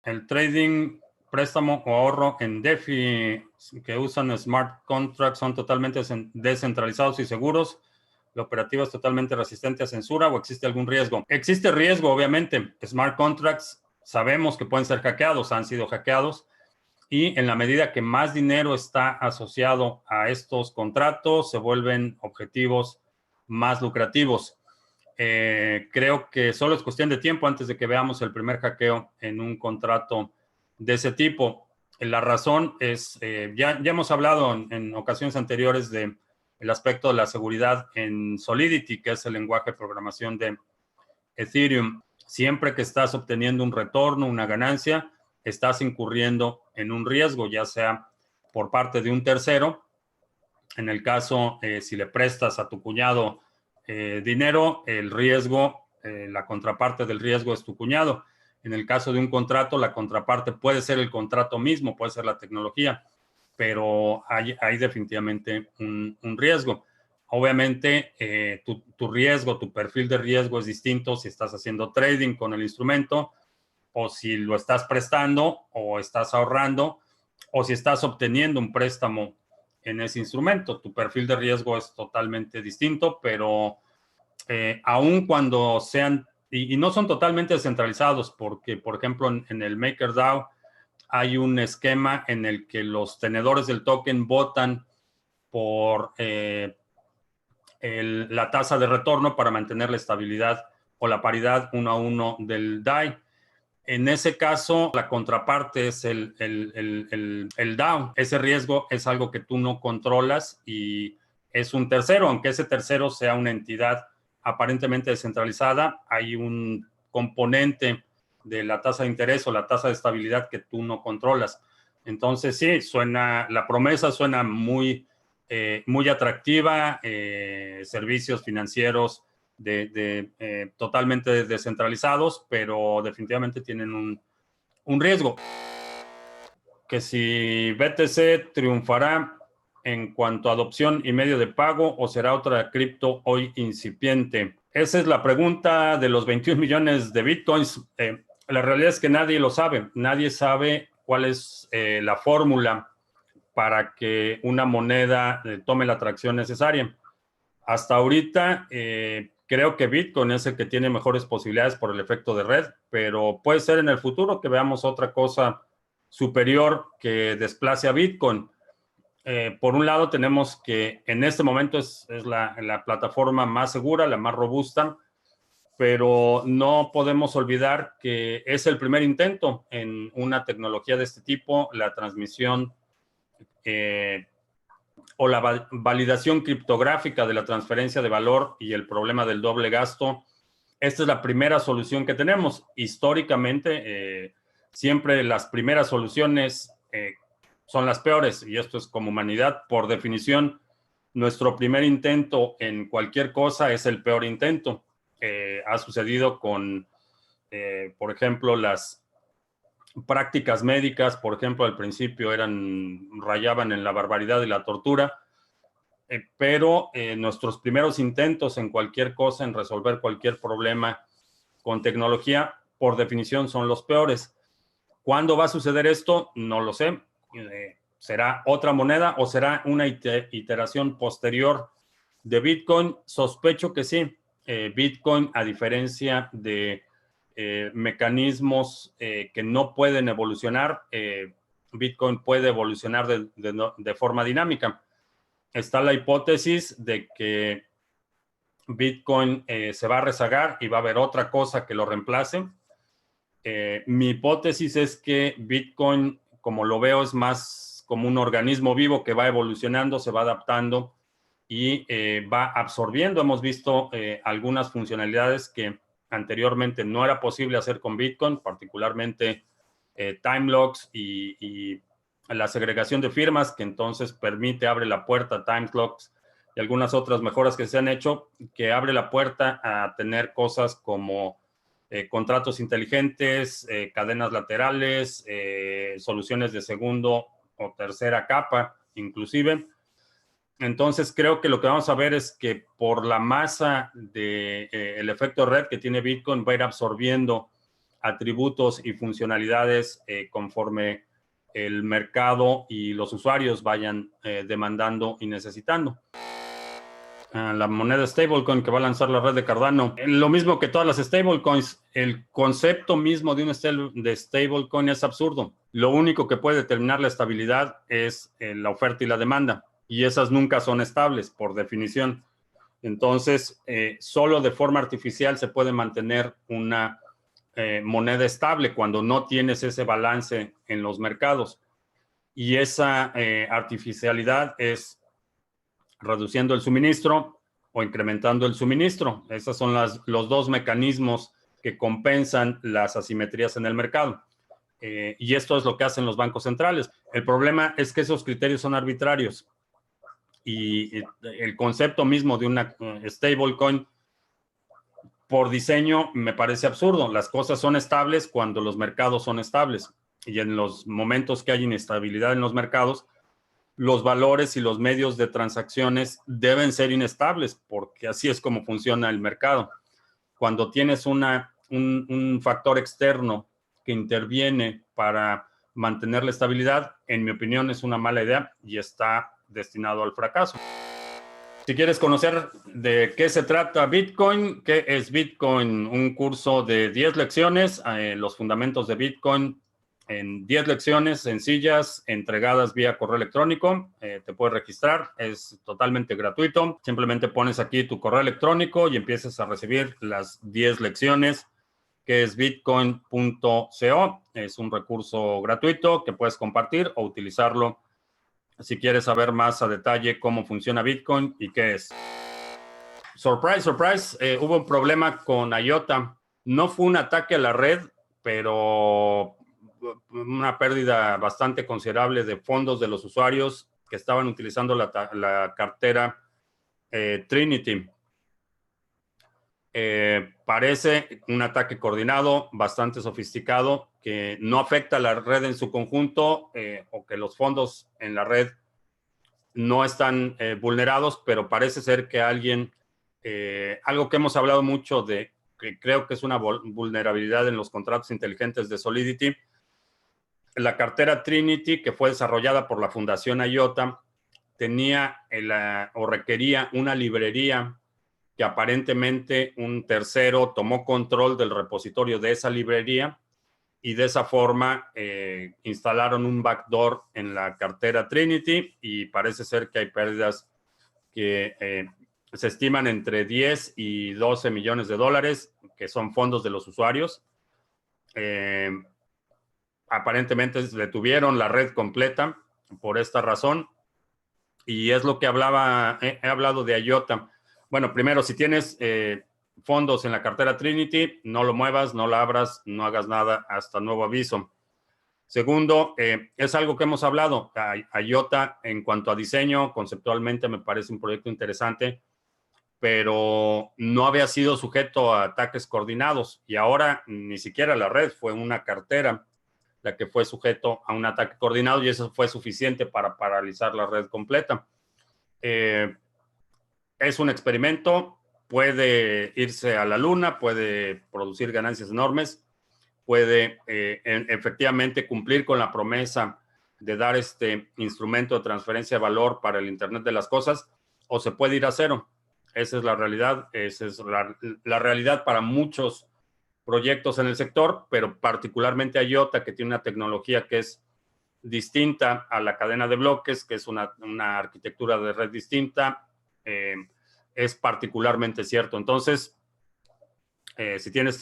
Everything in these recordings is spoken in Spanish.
El trading, préstamo o ahorro en DeFi que usan smart contracts son totalmente descentralizados y seguros. ¿La operativa es totalmente resistente a censura o existe algún riesgo? Existe riesgo, obviamente. Smart contracts sabemos que pueden ser hackeados, han sido hackeados. Y en la medida que más dinero está asociado a estos contratos, se vuelven objetivos más lucrativos. Creo que solo es cuestión de tiempo antes de que veamos el primer hackeo en un contrato de ese tipo. La razón es, ya hemos hablado en ocasiones anteriores de el aspecto de la seguridad en Solidity, que es el lenguaje de programación de Ethereum. Siempre que estás obteniendo un retorno, una ganancia, estás incurriendo en un riesgo, ya sea por parte de un tercero. En el caso, si le prestas a tu cuñado dinero, el riesgo, la contraparte del riesgo es tu cuñado. En el caso de un contrato, la contraparte puede ser el contrato mismo, puede ser la tecnología, pero hay definitivamente un riesgo. Obviamente, tu riesgo, tu perfil de riesgo es distinto si estás haciendo trading con el instrumento o si lo estás prestando o estás ahorrando o si estás obteniendo un préstamo en ese instrumento. Tu perfil de riesgo es totalmente distinto, pero aun cuando sean, y no son totalmente descentralizados, porque, por ejemplo, en el MakerDAO hay un esquema en el que los tenedores del token votan por la tasa de retorno para mantener la estabilidad o la paridad 1 a 1 del DAI. En ese caso, la contraparte es el DAO. Ese riesgo es algo que tú no controlas y es un tercero, aunque ese tercero sea una entidad aparentemente descentralizada, hay un componente de la tasa de interés o la tasa de estabilidad que tú no controlas. Entonces, sí, la promesa suena muy atractiva, servicios financieros totalmente descentralizados, pero definitivamente tienen un riesgo. Que si BTC triunfará en cuanto a adopción y medio de pago o será otra cripto hoy incipiente. Esa es la pregunta de los 21 millones de bitcoins. La realidad es que nadie lo sabe. Nadie sabe cuál es la fórmula para que una moneda tome la atracción necesaria. Hasta ahorita, creo que Bitcoin es el que tiene mejores posibilidades por el efecto de red, pero puede ser en el futuro que veamos otra cosa superior que desplace a Bitcoin. Por un lado, tenemos que en este momento es la plataforma más segura, la más robusta, pero no podemos olvidar que es el primer intento en una tecnología de este tipo, la transmisión o la validación criptográfica de la transferencia de valor y el problema del doble gasto. Esta es la primera solución que tenemos. Históricamente, siempre las primeras soluciones son las peores, y esto es como humanidad. Por definición, nuestro primer intento en cualquier cosa es el peor intento. Ha sucedido con, por ejemplo, las prácticas médicas, por ejemplo, al principio rayaban en la barbaridad y la tortura, pero nuestros primeros intentos en cualquier cosa, en resolver cualquier problema con tecnología, por definición son los peores. ¿Cuándo va a suceder esto? No lo sé. ¿Será otra moneda o será una iteración posterior de Bitcoin? Sospecho que sí. Bitcoin, a diferencia de mecanismos que no pueden evolucionar, Bitcoin puede evolucionar de forma dinámica. Está la hipótesis de que Bitcoin se va a rezagar y va a haber otra cosa que lo reemplace. Mi hipótesis es que Bitcoin, como lo veo, es más como un organismo vivo que va evolucionando, se va adaptando y va absorbiendo. Hemos visto algunas funcionalidades que anteriormente no era posible hacer con Bitcoin, particularmente time locks y la segregación de firmas, que entonces abre la puerta a time locks y algunas otras mejoras que se han hecho, que abre la puerta a tener cosas como contratos inteligentes, cadenas laterales, soluciones de segundo o tercera capa, inclusive. Entonces, creo que lo que vamos a ver es que por la masa del efecto red que tiene Bitcoin, va a ir absorbiendo atributos y funcionalidades conforme el mercado y los usuarios vayan demandando y necesitando. La moneda stablecoin que va a lanzar la red de Cardano. Lo mismo que todas las stablecoins, el concepto mismo de un stablecoin es absurdo. Lo único que puede determinar la estabilidad es la oferta y la demanda, y esas nunca son estables por definición. Entonces, solo de forma artificial se puede mantener una moneda estable cuando no tienes ese balance en los mercados. Y esa artificialidad es reduciendo el suministro o incrementando el suministro. Esos son los dos mecanismos que compensan las asimetrías en el mercado. Y esto es lo que hacen los bancos centrales. El problema es que esos criterios son arbitrarios. Y el concepto mismo de una stablecoin, por diseño, me parece absurdo. Las cosas son estables cuando los mercados son estables. Y en los momentos que hay inestabilidad en los mercados, los valores y los medios de transacciones deben ser inestables, porque así es como funciona el mercado. Cuando tienes un factor externo que interviene para mantener la estabilidad, en mi opinión es una mala idea y está destinado al fracaso. Si quieres conocer de qué se trata Bitcoin, qué es Bitcoin, un curso de 10 lecciones, los fundamentos de Bitcoin, en 10 lecciones sencillas, entregadas vía correo electrónico. Te puedes registrar, es totalmente gratuito. Simplemente pones aquí tu correo electrónico y empiezas a recibir las 10 lecciones, que es bitcoin.co. Es un recurso gratuito que puedes compartir o utilizarlo si quieres saber más a detalle cómo funciona Bitcoin y qué es. Surprise, surprise, hubo un problema con IOTA. No fue un ataque a la red, pero una pérdida bastante considerable de fondos de los usuarios que estaban utilizando la cartera Trinity. Parece un ataque coordinado, bastante sofisticado, que no afecta a la red en su conjunto o que los fondos en la red no están vulnerados, pero parece ser que alguien, algo que hemos hablado mucho de, que creo que es una vulnerabilidad en los contratos inteligentes de Solidity. La cartera Trinity, que fue desarrollada por la Fundación IOTA, tenía o requería una librería que aparentemente un tercero tomó control del repositorio de esa librería y de esa forma instalaron un backdoor en la cartera Trinity y parece ser que hay pérdidas que se estiman entre 10 y 12 millones de dólares, que son fondos de los usuarios. Aparentemente detuvieron la red completa por esta razón y es lo que he hablado de IOTA. Bueno, primero, si tienes fondos en la cartera Trinity, no lo muevas, no la abras, no hagas nada hasta nuevo aviso. Segundo, es algo que hemos hablado. IOTA, en cuanto a diseño, conceptualmente me parece un proyecto interesante, pero no había sido sujeto a ataques coordinados y ahora ni siquiera la red fue una cartera la que fue sujeto a un ataque coordinado y eso fue suficiente para paralizar la red completa. Es un experimento, puede irse a la luna, puede producir ganancias enormes, puede efectivamente cumplir con la promesa de dar este instrumento de transferencia de valor para el Internet de las cosas, o se puede ir a cero. Esa es la realidad, esa es la realidad para muchos proyectos en el sector, pero particularmente IOTA, que tiene una tecnología que es distinta a la cadena de bloques, que es una arquitectura de red distinta, es particularmente cierto. Entonces, si tienes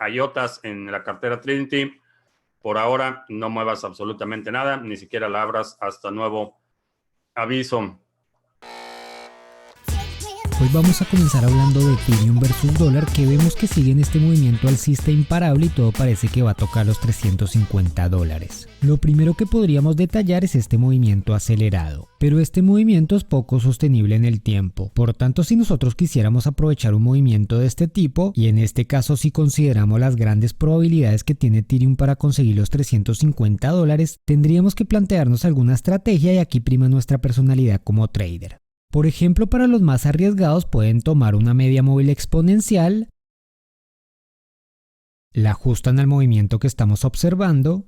IOTAs en la cartera Trinity, por ahora no muevas absolutamente nada, ni siquiera la abras hasta nuevo aviso. Hoy vamos a comenzar hablando de Ethereum versus dólar, que vemos que sigue en este movimiento alcista imparable y todo parece que va a tocar los $350. Lo primero que podríamos detallar es este movimiento acelerado, pero este movimiento es poco sostenible en el tiempo. Por tanto, si nosotros quisiéramos aprovechar un movimiento de este tipo, y en este caso si consideramos las grandes probabilidades que tiene Ethereum para conseguir los $350, tendríamos que plantearnos alguna estrategia y aquí prima nuestra personalidad como trader. Por ejemplo, para los más arriesgados pueden tomar una media móvil exponencial la ajustan al movimiento que estamos observando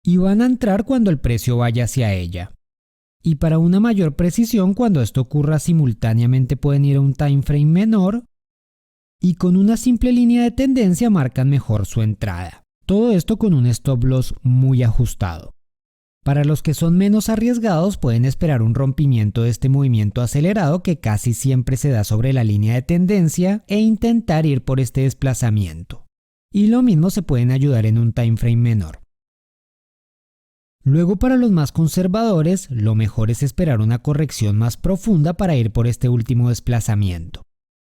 y van a entrar cuando el precio vaya hacia ella. Y para una mayor precisión, cuando esto ocurra simultáneamente pueden ir a un time frame menor y con una simple línea de tendencia marcan mejor su entrada. Todo esto con un stop loss muy ajustado. Para los que son menos arriesgados pueden esperar un rompimiento de este movimiento acelerado que casi siempre se da sobre la línea de tendencia e intentar ir por este desplazamiento. Y lo mismo se pueden ayudar en un time frame menor. Luego, para los más conservadores, lo mejor es esperar una corrección más profunda para ir por este último desplazamiento.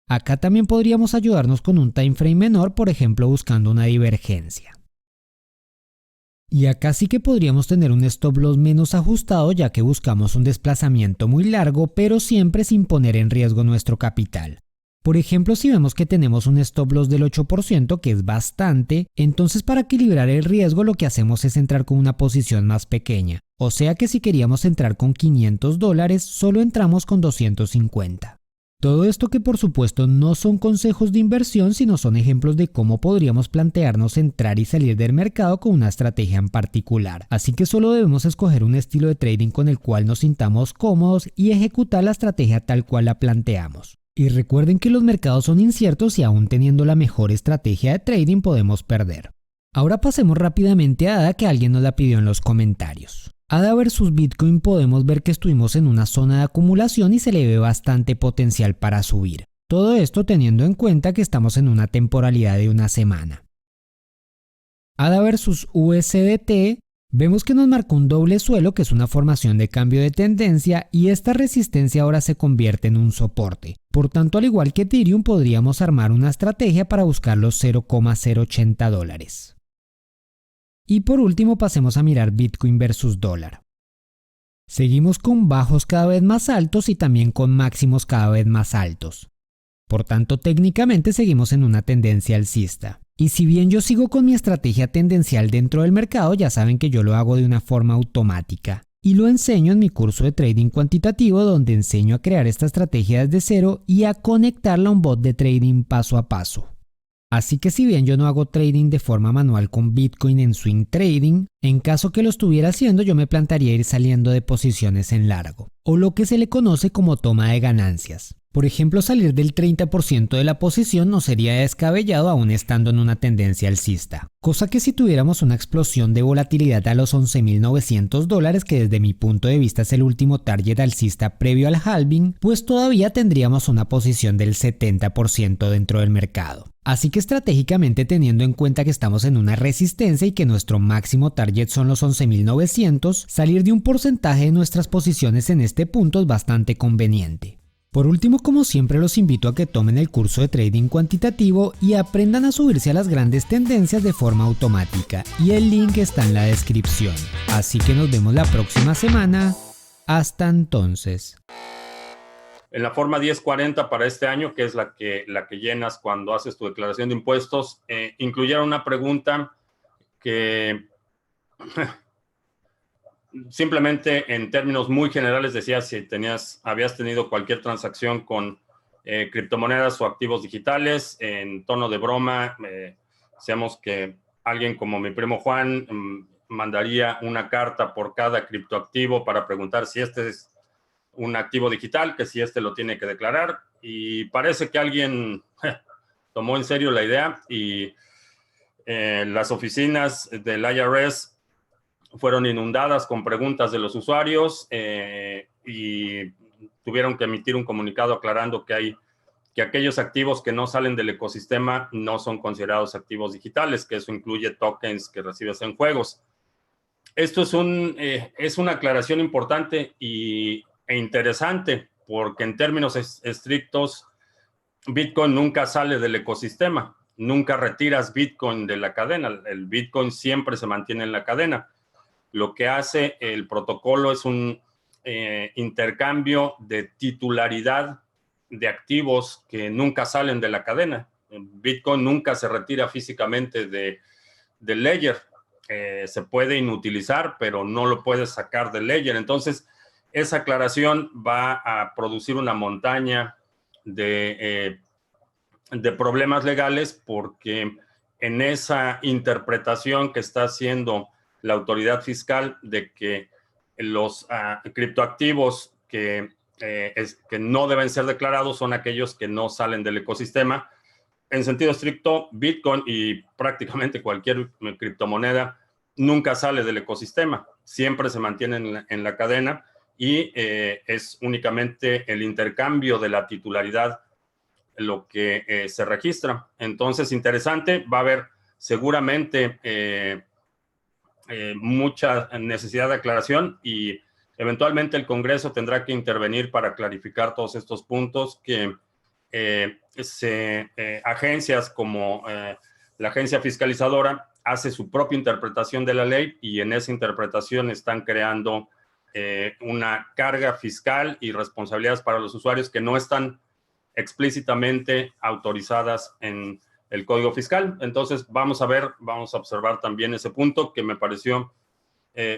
Acá también podríamos ayudarnos con un time frame menor, por ejemplo buscando una divergencia. Y acá sí que podríamos tener un stop loss menos ajustado, ya que buscamos un desplazamiento muy largo, pero siempre sin poner en riesgo nuestro capital. Por ejemplo, si vemos que tenemos un stop loss del 8%, que es bastante, entonces para equilibrar el riesgo lo que hacemos es entrar con una posición más pequeña. O sea que si queríamos entrar con $500, solo entramos con 250. Todo esto que por supuesto no son consejos de inversión, sino son ejemplos de cómo podríamos plantearnos entrar y salir del mercado con una estrategia en particular. Así que solo debemos escoger un estilo de trading con el cual nos sintamos cómodos y ejecutar la estrategia tal cual la planteamos. Y recuerden que los mercados son inciertos y aún teniendo la mejor estrategia de trading podemos perder. Ahora pasemos rápidamente a ADA, que alguien nos la pidió en los comentarios. ADA versus Bitcoin, podemos ver que estuvimos en una zona de acumulación y se le ve bastante potencial para subir. Todo esto teniendo en cuenta que estamos en una temporalidad de una semana. ADA versus USDT, vemos que nos marcó un doble suelo, que es una formación de cambio de tendencia, y esta resistencia ahora se convierte en un soporte. Por tanto, al igual que Ethereum, podríamos armar una estrategia para buscar los $0,080. Y por último pasemos a mirar Bitcoin versus dólar. Seguimos con bajos cada vez más altos y también con máximos cada vez más altos. Por tanto, técnicamente seguimos en una tendencia alcista. Y si bien yo sigo con mi estrategia tendencial dentro del mercado, ya saben que yo lo hago de una forma automática. Y lo enseño en mi curso de trading cuantitativo, donde enseño a crear esta estrategia desde cero y a conectarla a un bot de trading paso a paso. Así que si bien yo no hago trading de forma manual con Bitcoin en swing trading, en caso que lo estuviera haciendo yo me plantearía ir saliendo de posiciones en largo, o lo que se le conoce como toma de ganancias. Por ejemplo, salir del 30% de la posición no sería descabellado aún estando en una tendencia alcista. Cosa que si tuviéramos una explosión de volatilidad a los $11.900, que desde mi punto de vista es el último target alcista previo al halving, pues todavía tendríamos una posición del 70% dentro del mercado. Así que estratégicamente, teniendo en cuenta que estamos en una resistencia y que nuestro máximo target son los 11.900, salir de un porcentaje de nuestras posiciones en este punto es bastante conveniente. Por último, como siempre, los invito a que tomen el curso de trading cuantitativo y aprendan a subirse a las grandes tendencias de forma automática, y el link está en la descripción. Así que nos vemos la próxima semana. Hasta entonces. En la forma 1040 para este año, que es la que llenas cuando haces tu declaración de impuestos, incluyeron una pregunta que simplemente en términos muy generales decía si habías tenido cualquier transacción con criptomonedas o activos digitales. En tono de broma, decíamos que alguien como mi primo Juan mandaría una carta por cada criptoactivo para preguntar si este es un activo digital, que si este lo tiene que declarar, y parece que alguien tomó en serio la idea y las oficinas del IRS fueron inundadas con preguntas de los usuarios y tuvieron que emitir un comunicado aclarando que aquellos activos que no salen del ecosistema no son considerados activos digitales, que eso incluye tokens que recibes en juegos. Esto es una aclaración importante e interesante, porque en términos estrictos, Bitcoin nunca sale del ecosistema, nunca retiras Bitcoin de la cadena, el Bitcoin siempre se mantiene en la cadena. Lo que hace el protocolo es un intercambio de titularidad de activos que nunca salen de la cadena. Bitcoin nunca se retira físicamente del ledger. Se puede inutilizar, pero no lo puedes sacar del ledger. Entonces, esa aclaración va a producir una montaña de de problemas legales, porque en esa interpretación que está haciendo la autoridad fiscal de que los criptoactivos que no deben ser declarados son aquellos que no salen del ecosistema. En sentido estricto, Bitcoin y prácticamente cualquier criptomoneda nunca sale del ecosistema, siempre se mantiene en la cadena y es únicamente el intercambio de la titularidad lo que se registra. Entonces, interesante, va a haber seguramente mucha necesidad de aclaración y eventualmente el Congreso tendrá que intervenir para clarificar todos estos puntos que agencias como la agencia fiscalizadora hace su propia interpretación de la ley y en esa interpretación están creando una carga fiscal y responsabilidades para los usuarios que no están explícitamente autorizadas en el Código Fiscal. Entonces, vamos a observar también ese punto que me pareció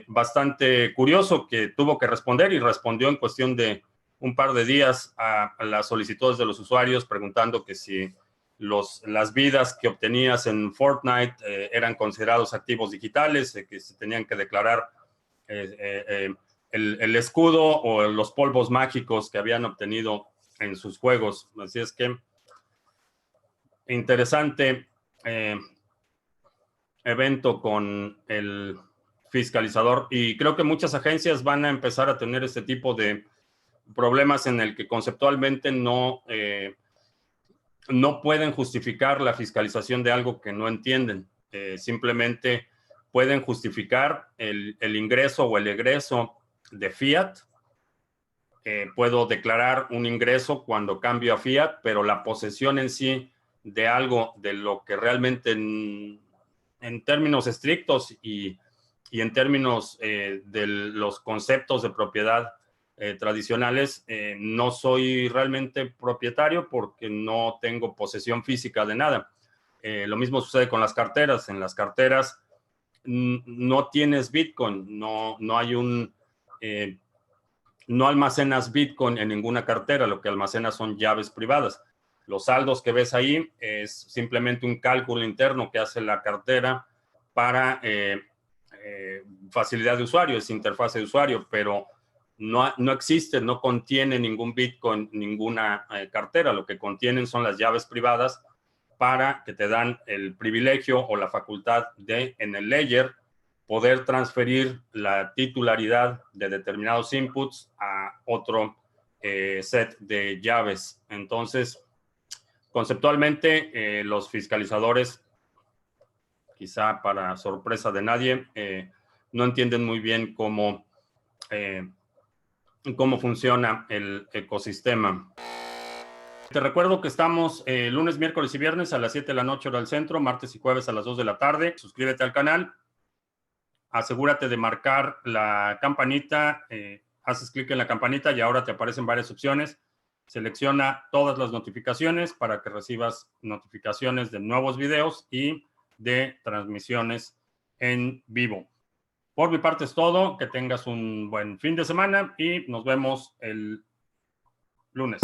bastante curioso, que tuvo que responder y respondió en cuestión de un par de días a las solicitudes de los usuarios preguntando que si las vidas que obtenías en Fortnite eran considerados activos digitales, que se tenían que declarar el escudo o los polvos mágicos que habían obtenido en sus juegos. Así es que interesante evento con el fiscalizador y creo que muchas agencias van a empezar a tener este tipo de problemas en el que conceptualmente no pueden justificar la fiscalización de algo que no entienden. Simplemente pueden justificar el ingreso o el egreso de fiat. Puedo declarar un ingreso cuando cambio a fiat, pero la posesión en sí de algo, de lo que realmente en términos estrictos y en términos de los conceptos de propiedad tradicionales, no soy realmente propietario porque no tengo posesión física de nada. Lo mismo sucede con las carteras. En las carteras no tienes Bitcoin, no hay no almacenas Bitcoin en ninguna cartera, lo que almacenas son llaves privadas. Los saldos que ves ahí es simplemente un cálculo interno que hace la cartera para facilidad de usuario, es interfaz de usuario, pero no existe, no contiene ningún Bitcoin, ninguna cartera. Lo que contienen son las llaves privadas para que te dan el privilegio o la facultad de, en el ledger, poder transferir la titularidad de determinados inputs a otro set de llaves. Entonces, conceptualmente, los fiscalizadores, quizá para sorpresa de nadie, no entienden muy bien cómo funciona el ecosistema. Te recuerdo que estamos lunes, miércoles y viernes a las 7 de la noche hora del centro, martes y jueves a las 2 de la tarde. Suscríbete al canal. Asegúrate de marcar la campanita, haces clic en la campanita y ahora te aparecen varias opciones. Selecciona todas las notificaciones para que recibas notificaciones de nuevos videos y de transmisiones en vivo. Por mi parte es todo. Que tengas un buen fin de semana y nos vemos el lunes.